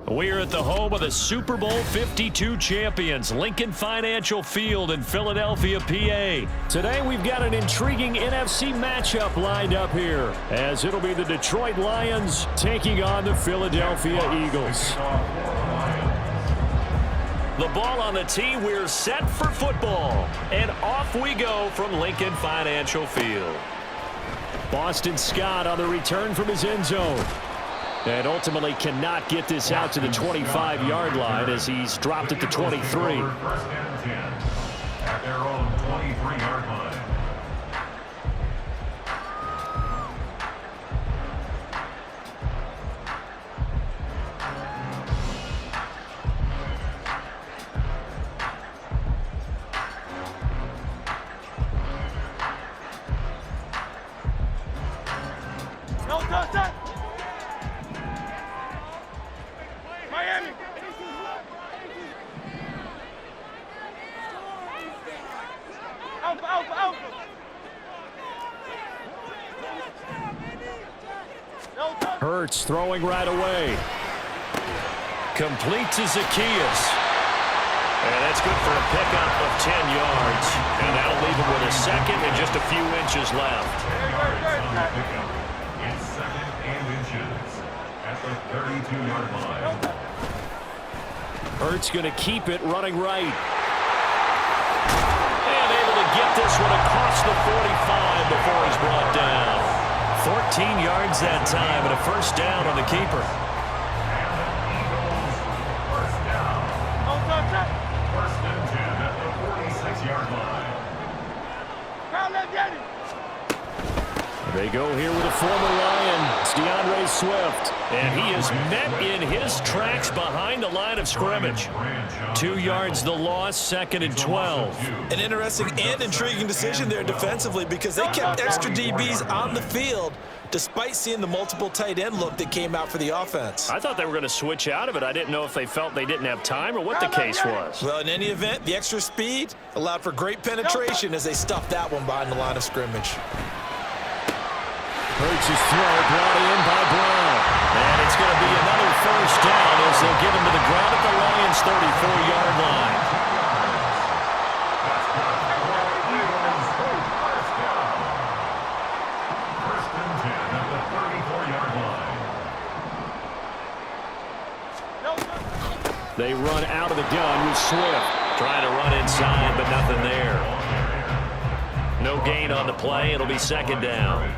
We're at the home of the Super Bowl 52 champions, Lincoln Financial Field in Philadelphia, PA. Today we've got an intriguing NFC matchup lined up here, as it'll be the Detroit Lions taking on the Philadelphia Eagles. The ball on the tee, we're set for football. And off we go from Lincoln Financial Field. Boston Scott on the return from his end zone. And ultimately cannot get this out to the 25-yard line as he's dropped at the 23. First and 10 at their own 23-yard line. Hurts throwing right away. Complete to Zacchaeus. And that's good for a pickup of 10 yards. And that'll leave him with a second and just a few inches left. It's second and inches at the 32-yard line. Hurts going to keep it running right. And able to get this one across the 45 before he's brought down. 14 yards that time and a first down on the keeper. First down. First and 10 at the 46-yard line. They go here with a former Lion. It's DeAndre Swift. And he is met in his tracks behind the line of scrimmage. 2 yards the loss, second and 12. An interesting and intriguing decision there defensively because they kept extra DBs on the field despite seeing the multiple tight end look that came out for the offense. I thought they were going to switch out of it. I didn't know if they felt they didn't have time or what the case was. Well, in any event, the extra speed allowed for great penetration as they stuffed that one behind the line of scrimmage. Hurts' throw brought in by Brown. And it's going to be another first down as they'll get him to the ground at the Lions' 34-yard line. First and 10 at the 34-yard line. They run out of the gun with Swift. Trying to run inside, but nothing there. No gain on the play. It'll be second down.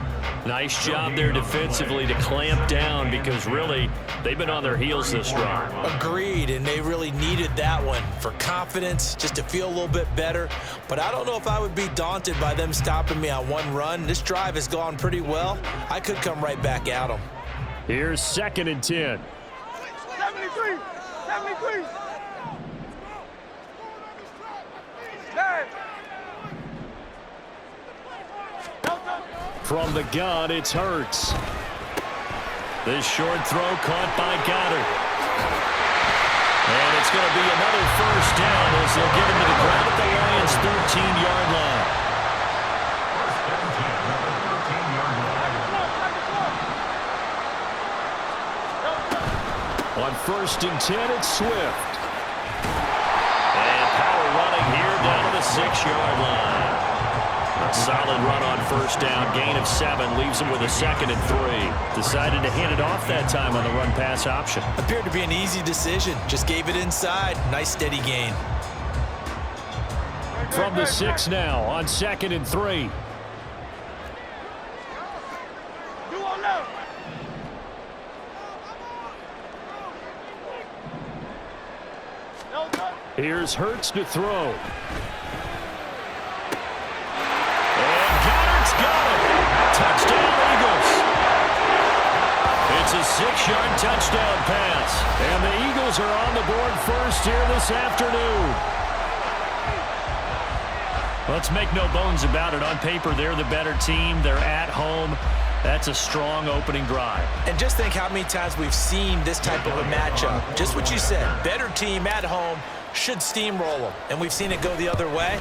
Nice job there defensively to clamp down because really they've been on their heels this drive. Agreed, and they really needed that one for confidence, just to feel a little bit better. But I don't know if I would be daunted by them stopping me on one run. This drive has gone pretty well. I could come right back at them. Here's second and 10. 73. From the gun, it's Hurts. This short throw caught by Goddard. And it's going to be another first down as they'll get him to the ground at the Lions' 13-yard line. On first and 10, it's Swift. And power running here down to the 6-yard line. A solid run on first down. Gain of 7 leaves him with a second and 3. Decided to hand it off that time on the run-pass option. Appeared to be an easy decision. Just gave it inside. Nice steady gain. From the 6 now on second and 3. Here's Hurts to throw. Got it. Touchdown, Eagles. It's a 6-yard touchdown pass. And the Eagles are on the board first here this afternoon. Let's make no bones about it. On paper, they're the better team. They're at home. That's a strong opening drive. And just think how many times we've seen this type of a matchup. Just what you said. Better team at home should steamroll them. And we've seen it go the other way.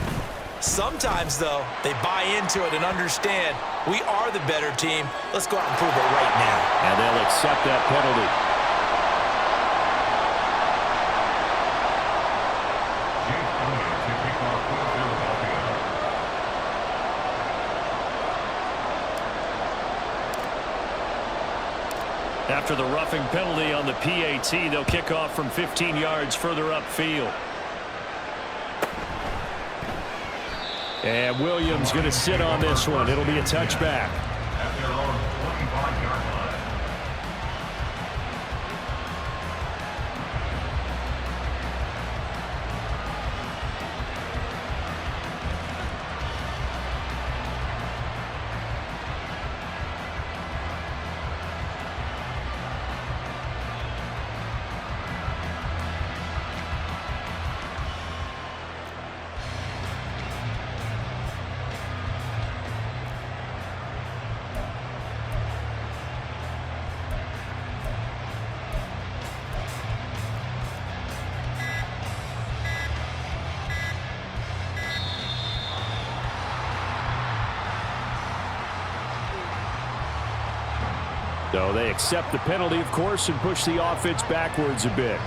Sometimes, though, they buy into it and understand we are the better team. Let's go out and prove it right now. And they'll accept that penalty. After the roughing penalty on the PAT, they'll kick off from 15 yards further upfield. And Williams going to sit on this one. It'll be a touchback. At their own 25-yard line. So they accept the penalty, of course, and push the offense backwards a bit.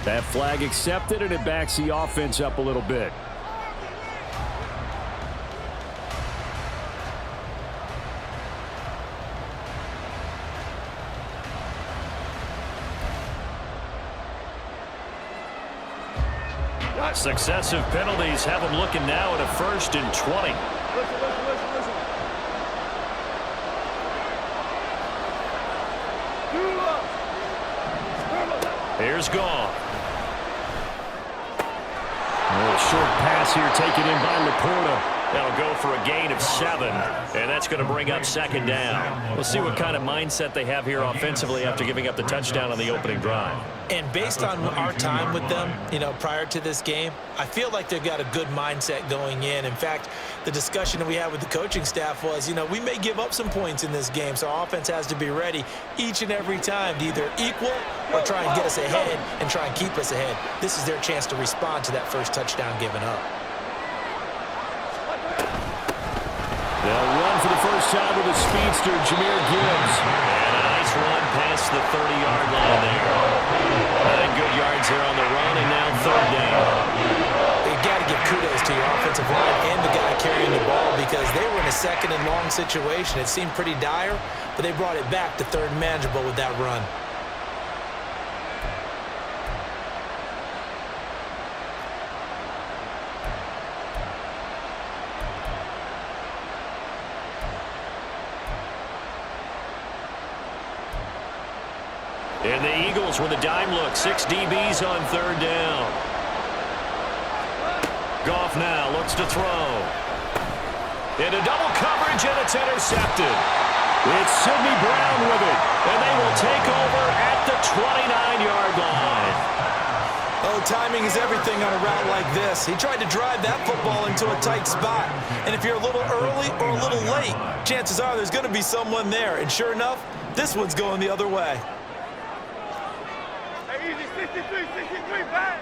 That flag accepted, and it backs the offense up a little bit. Successive penalties have them looking now at a 1st and 20. Listen. Here's gone. A little short pass here taken in by Laporta. That'll go for a gain of 7, and that's going to bring up 2nd down. We'll see what kind of mindset they have here offensively after giving up the touchdown on the opening drive. And based on our time with them, prior to this game, I feel like they've got a good mindset going in. In fact, the discussion that we had with the coaching staff was, we may give up some points in this game, so our offense has to be ready each and every time to either equal or try and get us ahead and try and keep us ahead. This is their chance to respond to that first touchdown given up. They'll run for the first time with a speedster, Jahmyr Gibbs. And a nice run past the 30-yard line there. 9 good yards there on the run, and now 3rd down. You got to give kudos to your offensive line and the guy carrying the ball because they were in a 2nd and long situation. It seemed pretty dire, but they brought it back to 3rd and manageable with that run. And the Eagles with a dime look. 6 DBs on 3rd down. Goff now looks to throw. Into double coverage, and it's intercepted. It's Sidney Brown with it. And they will take over at the 29-yard line. Oh, timing is everything on a route like this. He tried to drive that football into a tight spot. And if you're a little early or a little late, chances are there's going to be someone there. And sure enough, this one's going the other way. Easy, 63, back.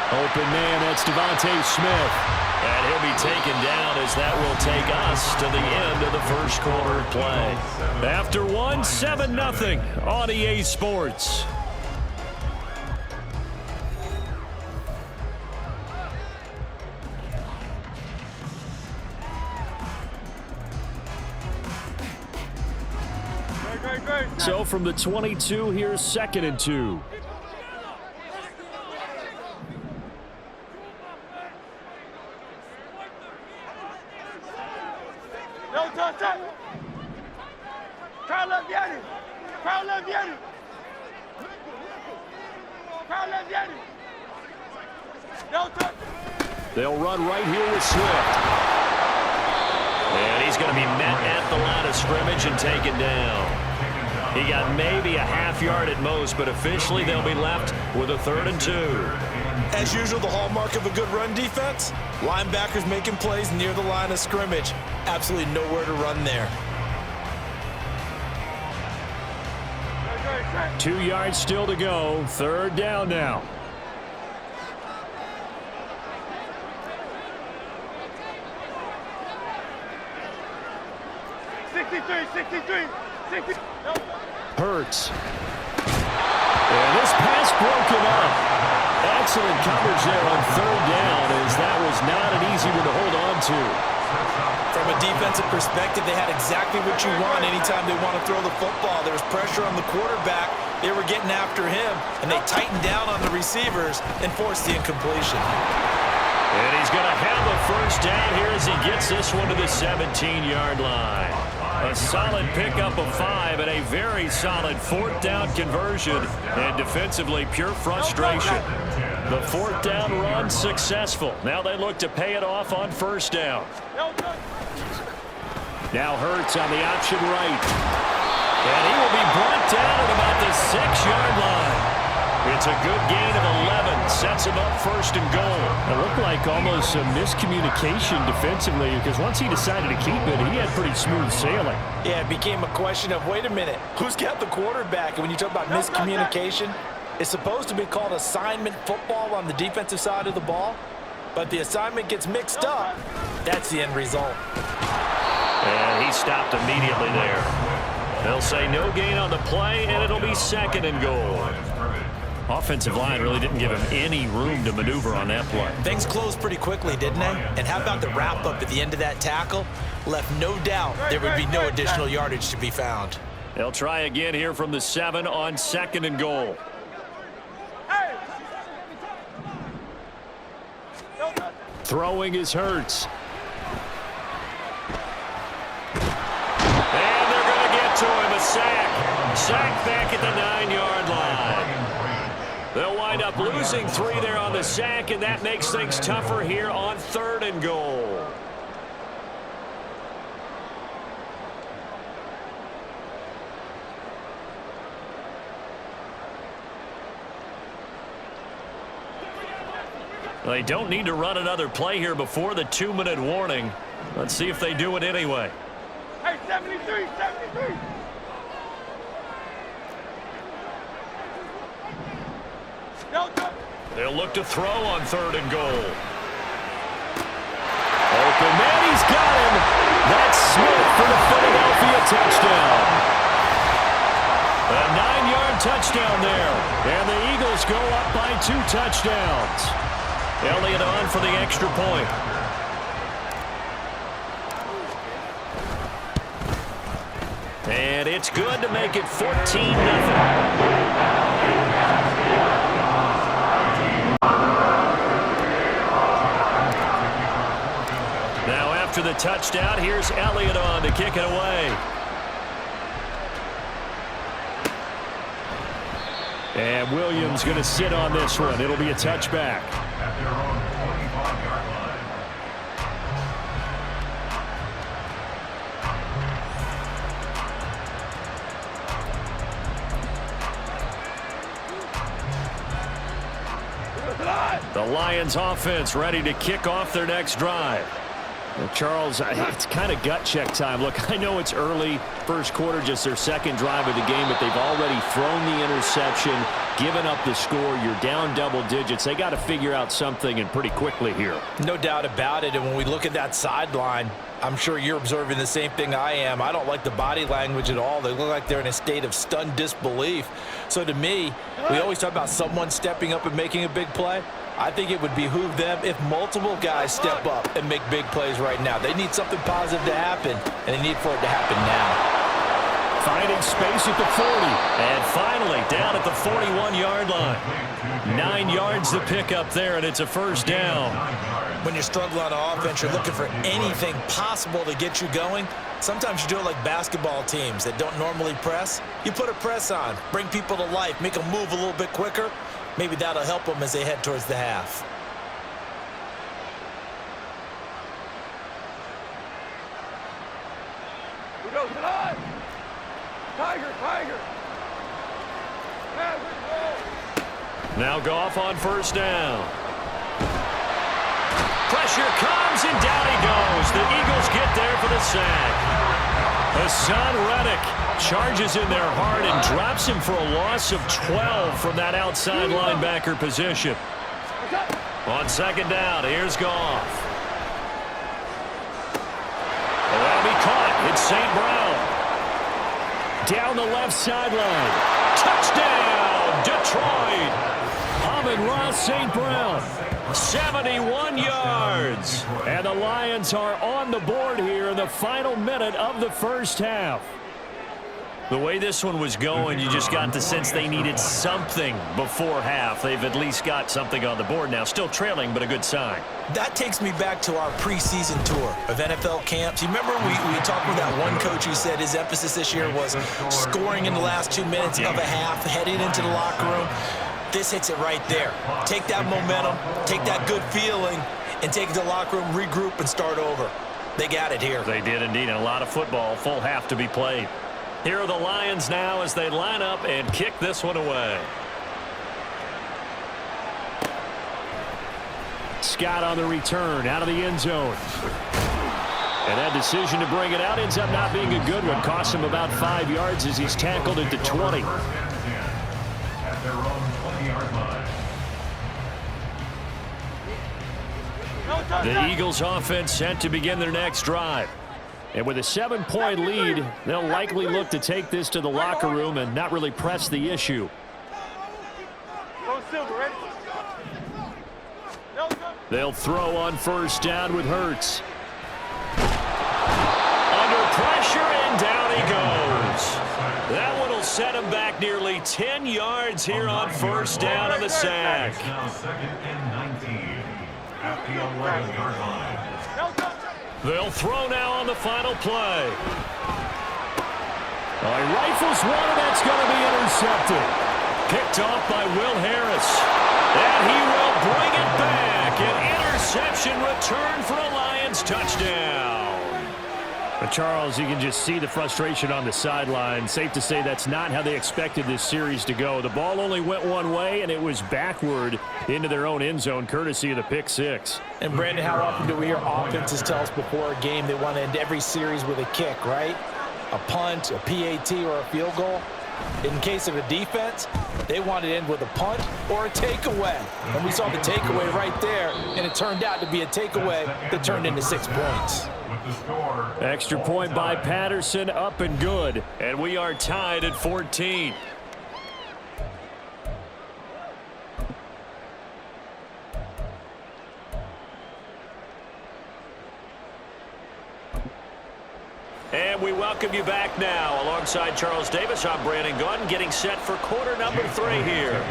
Open man, that's Devontae Smith. And he'll be taken down as that will take us to the end of the first quarter of play. After one, 7-0 on EA Sports. So from the 22, here's 2nd and 2. No touch, touch. Crowd left Yanni. Crowd left Yanni. Crowd left Yanni. No touch. They'll run right here with Swift. And he's going to be met at the line of scrimmage and taken down. He got maybe a half yard at most, but officially they'll be left with a 3rd and 2. As usual, the hallmark of a good run defense, linebackers making plays near the line of scrimmage. Absolutely nowhere to run there. 2 yards still to go. 3rd down now. Hurts. And this pass broken up. Excellent coverage there on 3rd down, as that was not an easy one to hold on to. From a defensive perspective, they had exactly what you want anytime they want to throw the football. There was pressure on the quarterback. They were getting after him, and they tightened down on the receivers and forced the incompletion. And he's going to have a 1st down here as he gets this one to the 17-yard line. A solid pickup of 5 and a very solid 4th down conversion, and defensively pure frustration. The 4th down run successful. Now they look to pay it off on 1st down. Now Hurts on the option right. And he will be brought down at about the 6-yard line. It's a good gain of 11. Sets him up 1st and goal. It looked like almost some miscommunication defensively, because once he decided to keep it, he had pretty smooth sailing. Yeah, it became a question of, wait a minute, who's got the quarterback? And when you talk about miscommunication, it's supposed to be called assignment football on the defensive side of the ball. But the assignment gets mixed up. That's the end result. And he stopped immediately there. They'll say no gain on the play, and it'll be 2nd and goal. Offensive line really didn't give him any room to maneuver on that play. Things closed pretty quickly, didn't they? And how about the wrap-up at the end of that tackle? Left no doubt there would be no additional yardage to be found. They'll try again here from the 7 on 2nd and goal. Throwing is Hurts. And they're going to get to him. A sack. Sack back at the 9-yard line. They'll wind up losing 3 there on the sack, and that makes things tougher here on 3rd and goal. They don't need to run another play here before the 2-minute warning. Let's see if they do it anyway. Hey, 73. They'll look to throw on 3rd and goal. Open man, he's got him. That's Smith for the Philadelphia touchdown. A 9-yard touchdown there. And the Eagles go up by 2 touchdowns. Elliott on for the extra point. And it's good to make it 14-0. Now after the touchdown, here's Elliott on to kick it away. And Williams going to sit on this one. It'll be a touchback. At their own 45-yard line. The Lions offense ready to kick off their next drive. Well, Charles, it's kind of gut check time. Look, I know it's early, first quarter, just their 2nd drive of the game, but they've already thrown the interception. given up the score. You're down double digits. They got to figure out something, and pretty quickly here. No doubt about it. And when we look at that sideline, I'm sure you're observing the same thing I am. I don't like the body language at all. They look like they're in a state of stunned disbelief. So to me, we always talk about someone stepping up and making a big play. I think it would behoove them if multiple guys step up and make big plays right now. They need something positive to happen, and they need for it to happen now. Finding space at the 40, and finally down at the 41-yard line. 9 yards to pick up there, and it's a first down. When you're struggling on offense, you're looking for anything possible to get you going. Sometimes you do it like basketball teams that don't normally press. You put a press on, bring people to life, make them move a little bit quicker. Maybe that'll help them as they head towards the half. We go to the line. Tiger, Tiger. Now Goff on first down. Pressure comes, and down he goes. The Eagles get there for the sack. Hassan Reddick charges in there hard and drops him for a loss of 12 from that outside linebacker position. On second down, here's Goff. That'll be caught. It's St. Brown. Down the left sideline. Touchdown, Detroit. Amon-Ra St. Brown. 71 yards. And the Lions are on the board here in the final minute of the first half. The way this one was going, you just got the sense they needed something before half. They've at least got something on the board now. Still trailing, but a good sign. That takes me back to our preseason tour of NFL camps. You remember we talked with that one coach who said his emphasis this year was scoring in the last 2 minutes of a half, heading into the locker room. This hits it right there. Take that momentum, take that good feeling, and take it to the locker room, regroup, and start over. They got it here. They did indeed, and a lot of football, full half to be played. Here are the Lions now as they line up and kick this one away. Scott on the return out of the end zone. And that decision to bring it out ends up not being a good one. Costs him about 5 yards as he's tackled at the 20. At their own 20-yard line. The Eagles offense set to begin their next drive. And with a 7-point lead, they'll likely look to take this to the locker room and not really press the issue. They'll throw on first down with Hurts. Under pressure, and down he goes. That one will set him back nearly 10 yards here on first down on the sack. Now second and 19 at the 11-yard line. They'll throw now on the final play. He rifles one, and that's going to be intercepted. Picked off by Will Harris. And he will bring it back. An interception return for a Lions touchdown. But Charles, you can just see the frustration on the sideline. Safe to say that's not how they expected this series to go. The ball only went one way, and it was backward into their own end zone, courtesy of the pick six. And Brandon, how often do we hear offenses tell us before a game they want to end every series with a kick, right? A punt, a PAT, or a field goal. In case of a defense, they want to end with a punt or a takeaway. And we saw the takeaway right there, and it turned out to be a takeaway that turned into 6 points. Extra point by Patterson, up and good. And we are tied at 14. And we welcome you back now. Alongside Charles Davis, I'm Brandon Gunn, getting set for quarter number 3 here.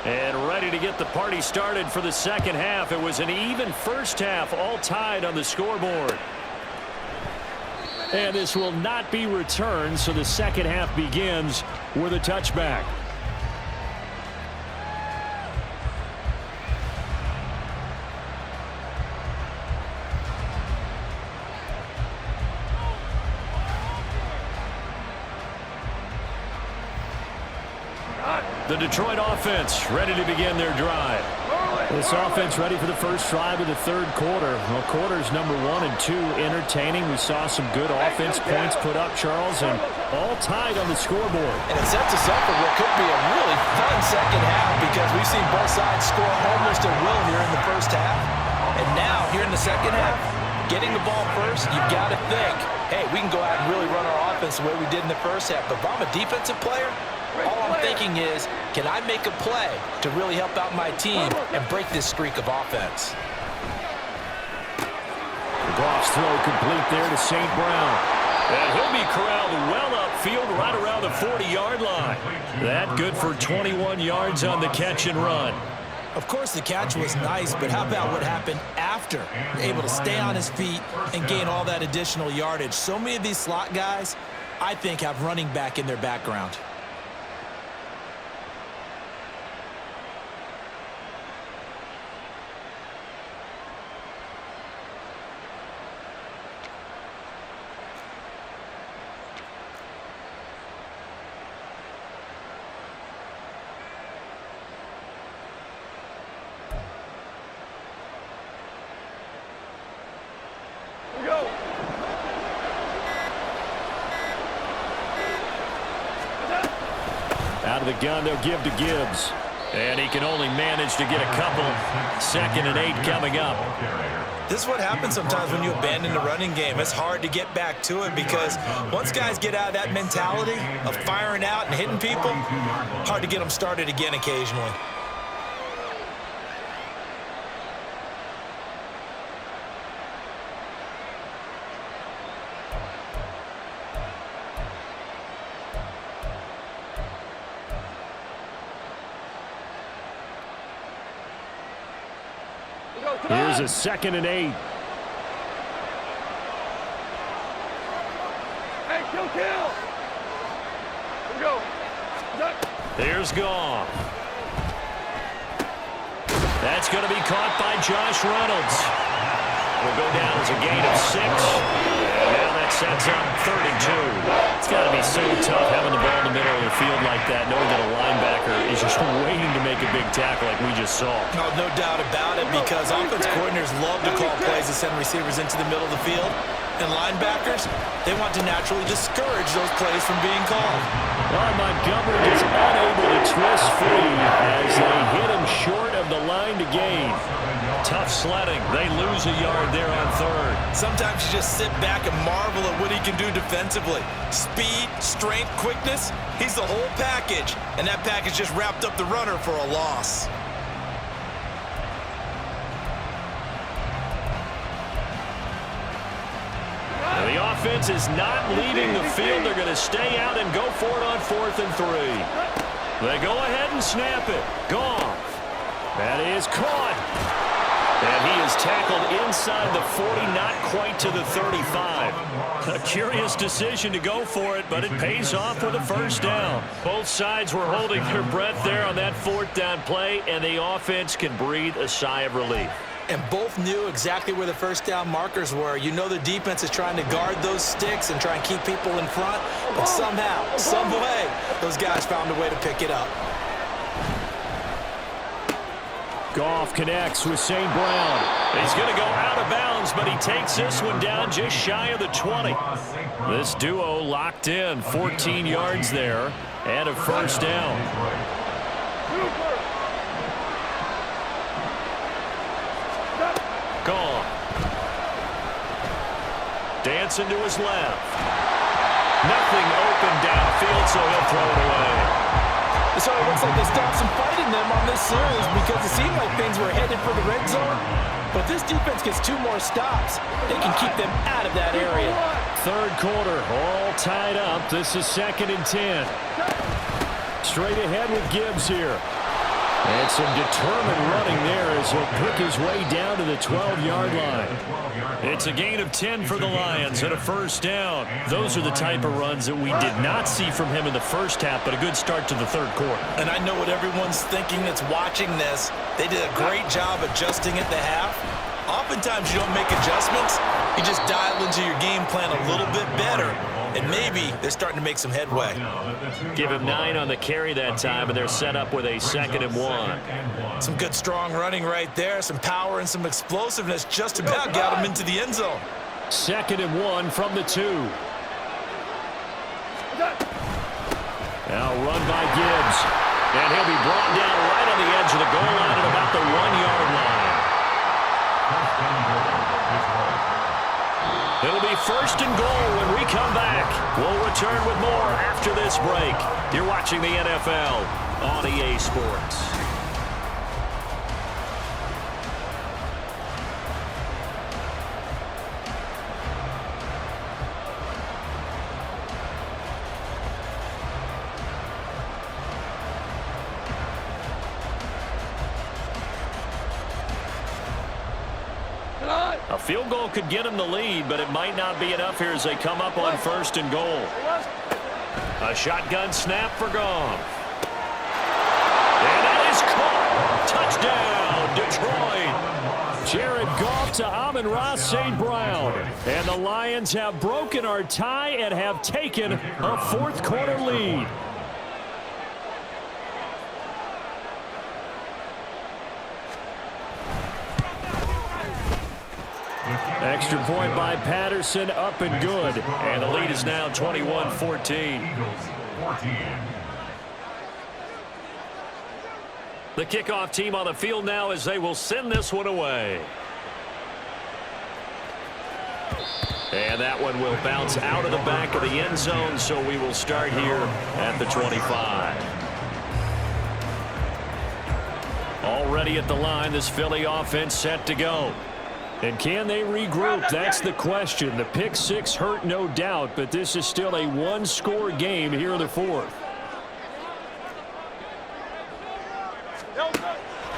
And ready to get the party started for the second half. It was an even first half, all tied on the scoreboard. And this will not be returned, so the second half begins with a touchback. The Detroit offense ready to begin their drive. This offense ready for the first drive of the third quarter. Well, quarters number 1 and 2 entertaining. We saw some good offense points put up, Charles, and all tied on the scoreboard. And it sets us up for what could be a really fun second half because we've seen both sides score almost at will here in the first half. And now, here in the second half, getting the ball first, you've got to think, hey, we can go out and really run our offense the way we did in the first half. But if I'm a defensive player, all I'm thinking is, can I make a play to really help out my team and break this streak of offense? Goff's throw complete there to St. Brown. And he'll be corralled well upfield right around the 40-yard line. That good for 21 yards on the catch and run. Of course, the catch was nice, but how about what happened after? Able to stay on his feet and gain all that additional yardage. So many of these slot guys, I think, have running back in their background. Out of the gun, they'll give to Gibbs. And he can only manage to get a couple. 2nd and 8 coming up. This is what happens sometimes when you abandon the running game. It's hard to get back to it because once guys get out of that mentality of firing out and hitting people, hard to get them started again occasionally. Here's a 2nd and 8. Hey, kill. Here we go. Here's Goff. That's going to be caught by Josh Reynolds. Will go down as a gain of 6. And now that sets up 3rd and 2. It's got to be so tough having the ball in the middle of the field like that, knowing that a linebacker is just waiting to make a big tackle like we just saw. No doubt about it, because offense coordinators love to call plays to send receivers into the middle of the field. And linebackers, they want to naturally discourage those plays from being called. Well, Montgomery is unable to twist free as they hit him short of the line to gain. Tough sledding. They lose a yard there on 3rd. Sometimes you just sit back and marvel at what he can do defensively. Speed, strength, quickness, he's the whole package. And that package just wrapped up the runner for a loss. Now, the offense is not leaving the field. They're going to stay out and go for it on 4th and 3. They go ahead and snap it. Goff. That is caught. And he is tackled inside the 40, not quite to the 35. A curious decision to go for it, but it pays off with a first down. Both sides were holding their breath there on that 4th down play, and the offense can breathe a sigh of relief. And both knew exactly where the first down markers were. You know the defense is trying to guard those sticks and try and keep people in front, but somehow, some way, those guys found a way to pick it up. Goff connects with St. Brown. He's going to go out of bounds, but he takes this one down just shy of the 20. This duo locked in, 14 yards there, and a first down. Goff. Dancing to his left. Nothing open downfield, so he'll throw it away. So it looks like they stopped some fight in them on this series because it seemed like things were headed for the red zone. But this defense gets 2 more stops. They can keep them out of that area. 3rd quarter, all tied up. This is 2nd and 10. Straight ahead with Gibbs here. And some determined running there as he'll pick his way down to the 12-yard line. It's a gain of 10 for the Lions and a first down. Those are the type of runs that we did not see from him in the first half, but a good start to the 3rd quarter. And I know what everyone's thinking that's watching this. They did a great job adjusting at the half. Oftentimes you don't make adjustments. You just dial into your game plan a little bit better. and maybe they're starting to make some headway. Give him 9 on the carry that time, and they're set up with a 2nd and 1. Some good strong running right there, some power and some explosiveness just about got him into the end zone. 2nd and 1 from the 2. Now run by Gibbs, and he'll be brought down right on the edge of the goal line at about the 1-yard line. It'll be 1st and goal when we come back. We'll return with more after this break. You're watching the NFL on EA Sports. A field goal could get them the lead, but it might not be enough here as they come up on 1st and goal. A shotgun snap for Goff. And that is caught. Touchdown, Detroit. Jared Goff to Amon-Ra St. Brown. And the Lions have broken our tie and have taken a 4th quarter lead. Extra point by Patterson, up and good. And the lead is now 21-14. The kickoff team on the field now as they will send this one away. And that one will bounce out of the back of the end zone, so we will start here at the 25. Already at the line, this Philly offense set to go. And can they regroup? That's the question. The pick 6 hurt, no doubt, but this is still a 1-score game here in the 4th.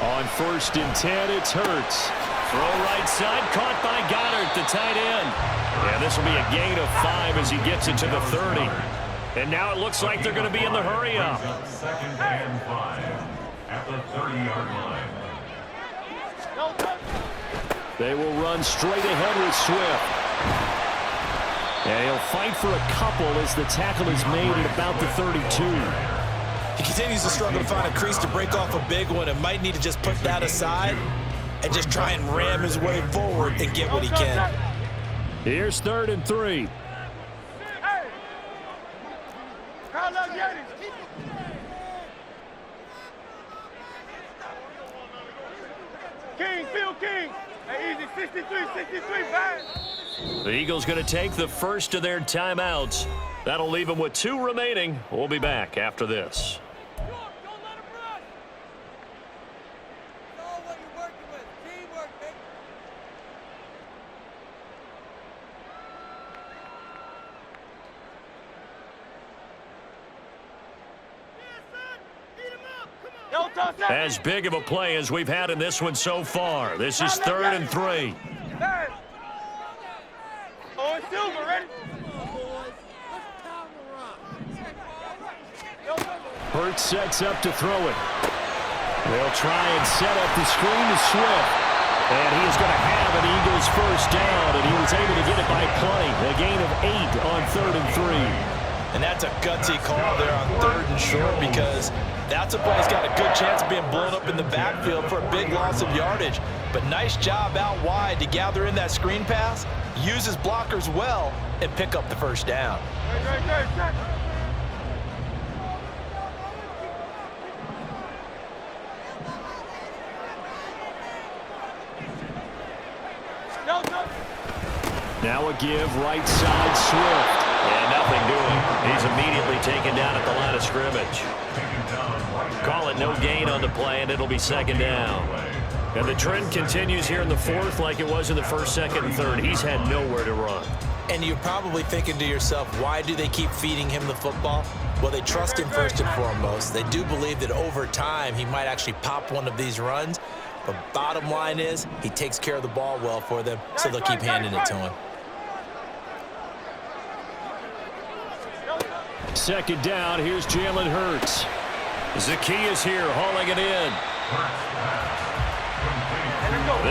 On 1st and 10, it's Hurts. Throw right side, caught by Goddard, the tight end. And this will be a gain of 5 as he gets it to the 30. And now it looks like they're going to be in the hurry-up. 2nd and 5 at the 30-yard line. They will run straight ahead with Swift. And he'll fight for a couple as the tackle is made at about the 32. He continues to struggle to find a crease to break off a big one and might need to just put that aside and just try and ram his way forward and get what he can. Here's 3rd and 3. King, Phil King. Hey, easy, 63, man. The Eagles going to take the first of their timeouts. That'll leave them with 2 remaining. We'll be back after this. Don't let him run. Know what you're working with. Teamwork, baby. As big of a play as we've had in this one so far. This is 3rd and 3. Oh, it's Silver, ready? Hurts sets up to throw it. They'll try and set up the screen to Swift. And he is going to have an Eagles first down, and he was able to get it by plenty. A gain of 8 on 3rd and 3. And that's a gutsy call there on 3rd and short because that's a play that's got a good chance of being blown up in the backfield for a big loss of yardage. But nice job out wide to gather in that screen pass, use his blockers well, and pick up the first down. Now a give right side Swift. And nothing doing. He's immediately taken down at the line of scrimmage. Call it no gain on the play, and it'll be 2nd down. And the trend continues here in the 4th like it was in the 1st, 2nd, and 3rd. He's had nowhere to run. And you're probably thinking to yourself, why do they keep feeding him the football? Well, they trust him first and foremost. They do believe that over time he might actually pop one of these runs. But bottom line is he takes care of the ball well for them, so they'll keep handing it to him. 2nd down, here's Jalen Hurts. Zacchaeus here, hauling it in.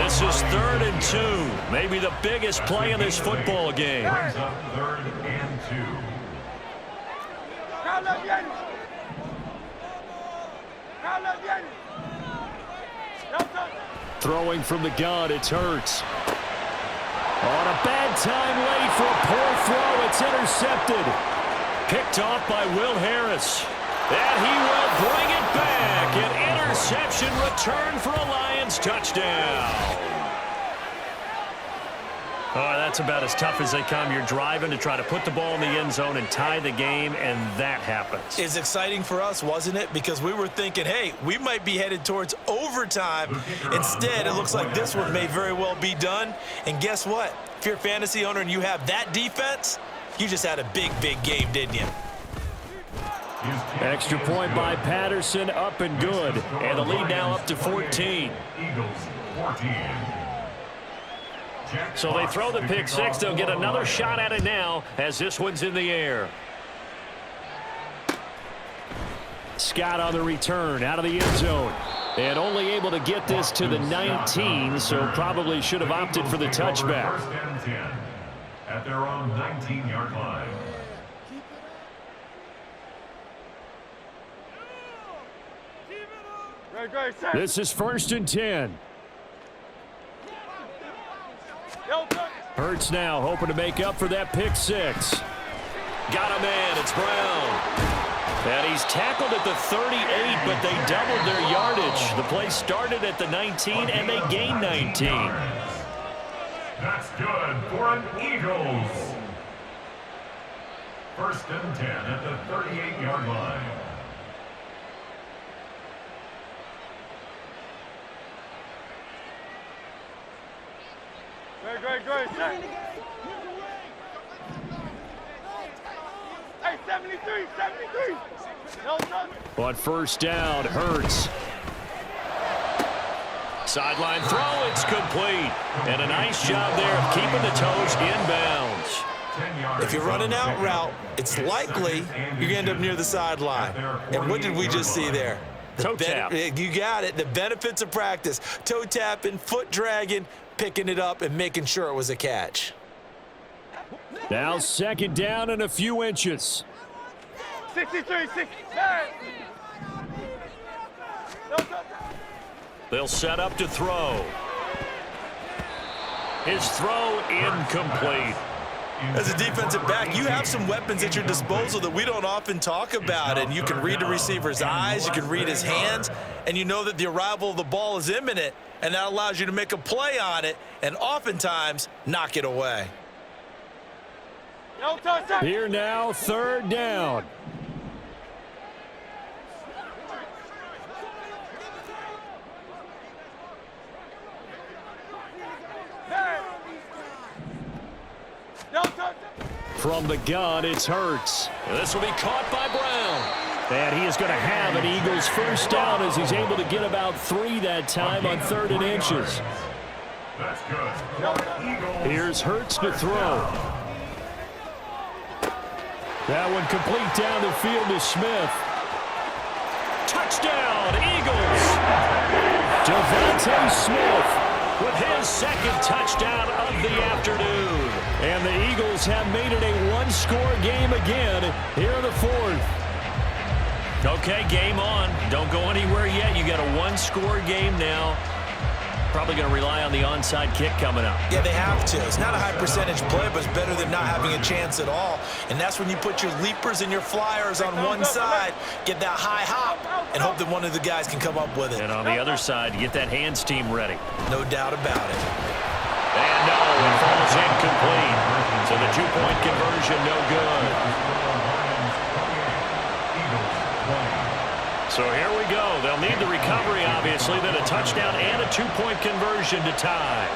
This is 3rd and 2. Maybe the biggest play in this football game. 3rd and 2. Habla bien. Habla bien. No touch. Throwing from the gun, it's Hurts. On a bad time late for a poor throw. It's intercepted. Picked off by Will Harris. And he will bring it back. An interception return for a Lions touchdown. Oh, that's about as tough as they come. You're driving to try to put the ball in the end zone and tie the game, and that happens. It's exciting for us, wasn't it? Because we were thinking, hey, we might be headed towards overtime. Instead, it looks like this one may very well be done. And guess what? If you're a fantasy owner and you have that defense, you just had a big, big game, didn't you? Extra point by Patterson, up and good. And the lead now up to 14. Eagles 14. So they throw the pick six. They'll get another shot at it now as this one's in the air. Scott on the return out of the end zone. And only able to get this to the 19, so probably should have opted for the touchback. First and 10 at their own 19-yard line. Great, set. This is 1st and 10. No touch. Hurts now hoping to make up for that pick six. Got a man. It's Brown. And he's tackled at the 38, but they doubled their yardage. The play started at the 19, and they gained 19. That's good for an Eagles. 1st and 10 at the 38-yard line. Great, set. Hey, 73. No touch. On 1st down, Hurts. Sideline throw, it's complete. And a nice job there of keeping the toes inbounds. If you're running out route, it's likely you're going to end up near the sideline. And what did we just see there? Toe tap. You got it. The benefits of practice. Toe tapping, foot dragging, picking it up, and making sure it was a catch. Now 2nd down and a few inches. 63. No touch. They'll set up to throw. His throw incomplete. As a defensive back, you have some weapons at your disposal that we don't often talk about, and you can read the receiver's eyes, you can read his hands, and you know that the arrival of the ball is imminent, and that allows you to make a play on it and oftentimes knock it away. No touch. Here now, 3rd down. No touch. From the gun, it's Hurts. This will be caught by Brown. And he is going to have an Eagles 1st down as he's able to get about 3 that time on 3rd and inches. That's good. Here's Hurts to throw. That one complete down the field to Smith. Touchdown, Eagles! Devontae Smith with his 2nd touchdown of the afternoon. And the Eagles have made it a one-score game again here in the 4th. Okay, game on. Don't go anywhere yet. You got a one-score game now. Probably going to rely on the onside kick coming up. Yeah, they have to. It's not a high percentage play, but it's better than not having a chance at all. And that's when you put your leapers and your flyers on one side, get that high hop, and hope that one of the guys can come up with it. And on the other side, you get that hands team ready. No doubt about it. And no, it falls incomplete. So the 2-point conversion, no good. So here we go. They'll need the recovery, obviously, then a touchdown and a 2-point conversion to tie.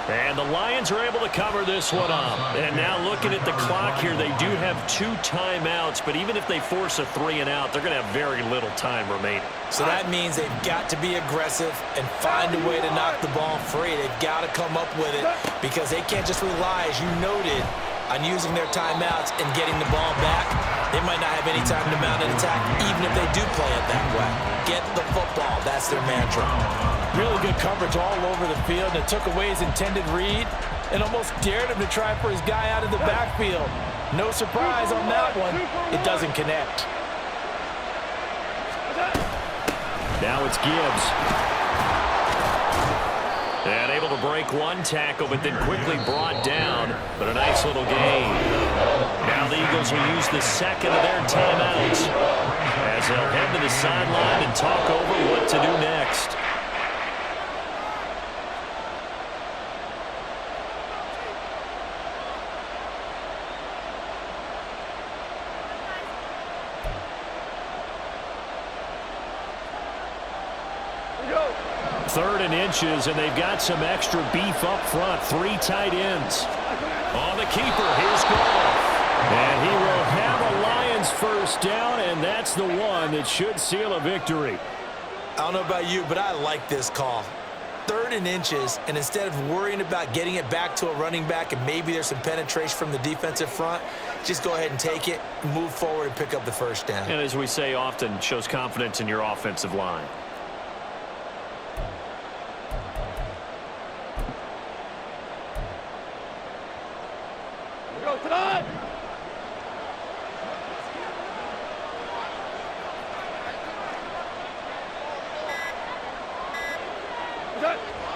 And the Lions are able to cover this one up. And now looking at the clock here, they do have 2 timeouts, but even if they force a 3-and-out, they're going to have very little time remaining. So that means they've got to be aggressive and find a way to knock the ball free. They've got to come up with it because they can't just rely, as you noted, on using their timeouts and getting the ball back. They might not have any time to mount an attack, even if they do play it that way. Get the football. That's that's their mantra. Really good coverage all over the field, and it took away his intended read and almost dared him to try for his guy out of the backfield. No surprise on that one. It doesn't connect. Now it's Gibbs. And able to break one tackle, but then quickly brought down. But a nice little gain. Now the Eagles will use the second of their timeouts as they'll head to the sideline and talk over what to do next. Third and inches, and they've got some extra beef up front. 3 tight ends. On the keeper, here's Goff. And he will have a Lions first down, and that's the one that should seal a victory. I don't know about you, but I like this call. 3rd and inches, and instead of worrying about getting it back to a running back and maybe there's some penetration from the defensive front, just go ahead and take it, move forward, and pick up the first down. And as we say often, shows confidence in your offensive line. Go tonight.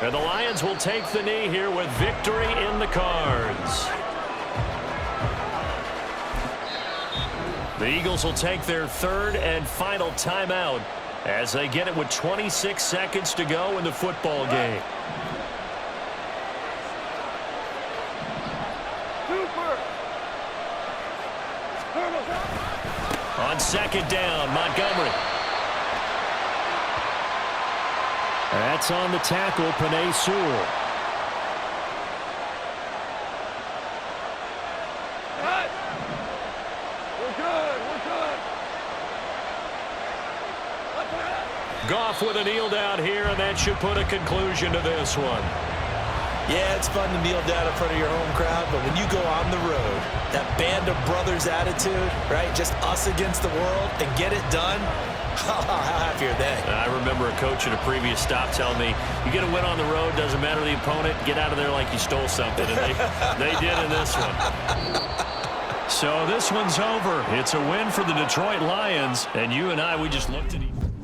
And the Lions will take the knee here with victory in the cards. The Eagles will take their 3rd and final timeout as they get it with 26 seconds to go in the football game. On 2nd down, Montgomery. That's on the tackle, Penei Sewell. We're good. Goff with a kneel down here, and that should put a conclusion to this one. Yeah, it's fun to kneel down in front of your home crowd, but when you go on the road, that band of brothers attitude, right, just us against the world, and get it done, how happy are they? I remember a coach at a previous stop telling me, you get a win on the road, doesn't matter the opponent, get out of there like you stole something, and they did in this one. So this one's over. It's a win for the Detroit Lions, and you and I, we just looked at each other.